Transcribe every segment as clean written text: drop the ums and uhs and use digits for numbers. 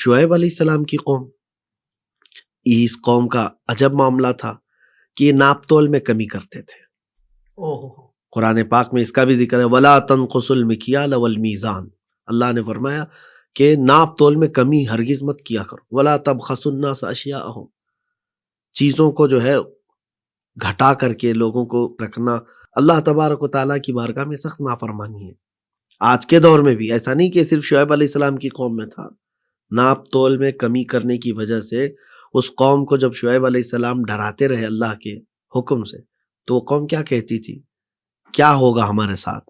شعیب علیہ السلام کی قوم، اس قوم کا عجب معاملہ تھا کہ یہ ناپ تول میں کمی کرتے تھے. قرآن پاک میں اس کا بھی ذکر ہے، وَلَا تَنْقُصُوا الْمِكْيَالَ وَالْمِيزَانَ. اللہ نے فرمایا کہ ناپ تول میں کمی ہرگز مت کیا کرو. وَلَا تَبْخَسُوا النَّاسَ أَشْيَاءَهُمْ، چیزوں کو جو ہے گھٹا کر کے لوگوں کو رکھنا اللہ تبارک و تعالیٰ کی بارگاہ میں سخت نافرمانی ہے. آج کے دور میں بھی ایسا نہیں کہ صرف شعیب علیہ السلام کی قوم میں تھا. ناپ تول میں کمی کرنے کی وجہ سے اس قوم کو جب شعیب علیہ السلام ڈراتے رہے اللہ کے حکم سے، تو وہ قوم کیا کہتی تھی؟ کیا ہوگا ہمارے ساتھ؟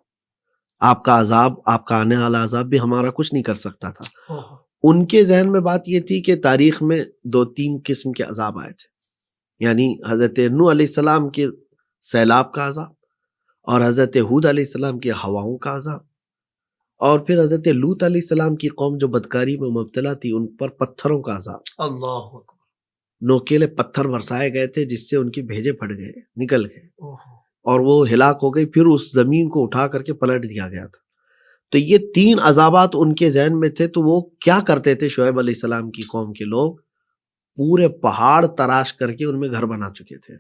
آپ کا عذاب، آپ کا آنے والا عذاب بھی ہمارا کچھ نہیں کر سکتا تھا. ان کے ذہن میں بات یہ تھی کہ تاریخ میں 2-3 قسم کے عذاب آئے تھے، یعنی حضرت نوح علیہ السلام کے سیلاب کا عذاب، اور حضرت ہود علیہ السلام کے ہواؤں کا عذاب، اور پھر حضرت لوط علیہ السلام کی قوم جو بدکاری میں مبتلا تھی ان پر پتھروں کا عذاب. اللہ اکبر. نوکیلے پتھر برسائے گئے تھے جس سے ان کے بھیجے پھٹ گئے، نکل گئے، اور وہ ہلاک ہو گئی. پھر اس زمین کو اٹھا کر کے پلٹ دیا گیا تھا. تو یہ 3 عذابات ان کے ذہن میں تھے. تو وہ کیا کرتے تھے شعیب علیہ السلام کی قوم کے لوگ؟ پورے پہاڑ تراش کر کے ان میں گھر بنا چکے تھے.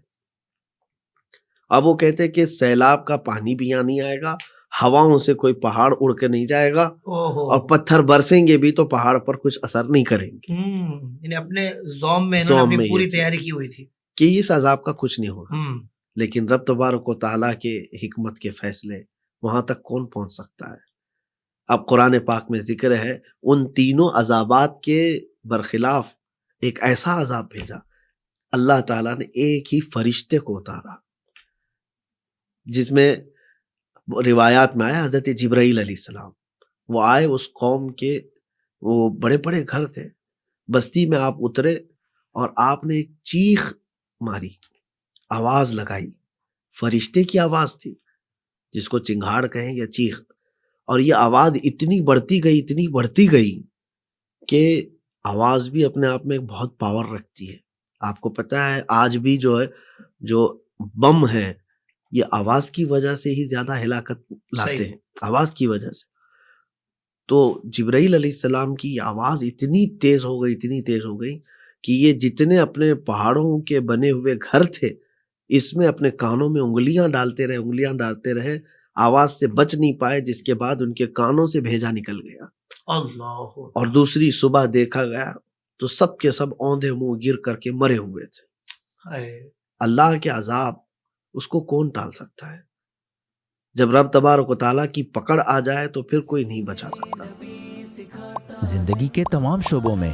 اب وہ کہتے کہ سیلاب کا پانی بھی یہاں نہیں آئے گا، ہواؤں سے کوئی پہاڑ اڑ کے نہیں جائے گا، اور پتھر برسیں گے بھی تو پہاڑ پر کچھ اثر نہیں کریں گے. یعنی اپنے زوم میں انہوں نے اپنی پوری تیاری کی ہوئی تھی کہ اس عذاب کا کچھ نہیں ہوگا. لیکن رب تبارک و تعالیٰ کے حکمت کے فیصلے وہاں تک کون پہنچ سکتا ہے؟ اب قرآن پاک میں ذکر ہے ان تینوں عذابات کے برخلاف ایک ایسا عذاب بھیجا، اللہ تعالیٰ نے ایک ہی فرشتے کو اتارا، جس میں روایات میں آیا حضرت جبرائیل علیہ السلام وہ آئے. اس قوم کے وہ بڑے بڑے گھر تھے، بستی میں آپ اترے اور آپ نے ایک چیخ ماری، آواز لگائی. فرشتے کی آواز تھی، جس کو چنگھاڑ کہیں یا چیخ، اور یہ آواز اتنی بڑھتی گئی کہ آواز بھی اپنے آپ میں بہت پاور رکھتی ہے. آپ کو پتہ ہے آج بھی جو ہے جو بم ہے یہ آواز کی وجہ سے ہی زیادہ ہلاکت لاتے ہیں، آواز کی وجہ سے. تو جبرائیل علیہ السلام کی آواز اتنی تیز ہو گئی کہ یہ جتنے اپنے پہاڑوں کے بنے ہوئے گھر تھے اس میں اپنے کانوں میں انگلیاں ڈالتے رہے، آواز سے بچ نہیں پائے، جس کے بعد ان کے کانوں سے بھیجا نکل گیا. اللہ. اور دوسری صبح دیکھا گیا تو سب کے سب اوندھے منہ گر کر کے مرے ہوئے تھے. اللہ کے عذاب اس کو کون ٹال سکتا ہے؟ جب رب تبارک و تعالیٰ کی پکڑ آ جائے تو پھر کوئی نہیں بچا سکتا. زندگی کے تمام شعبوں میں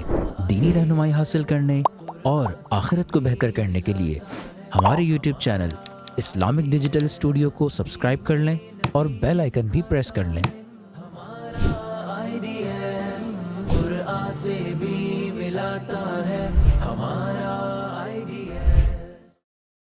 دینی رہنمائی حاصل کرنے اور آخرت کو بہتر کرنے کے لیے ہمارے YouTube channel Islamic digital studio کو سبسکرائب کر لیں اور بیل آئیکن بھی پریس کر لیں. قرآن سے بھی ملاتا ہے.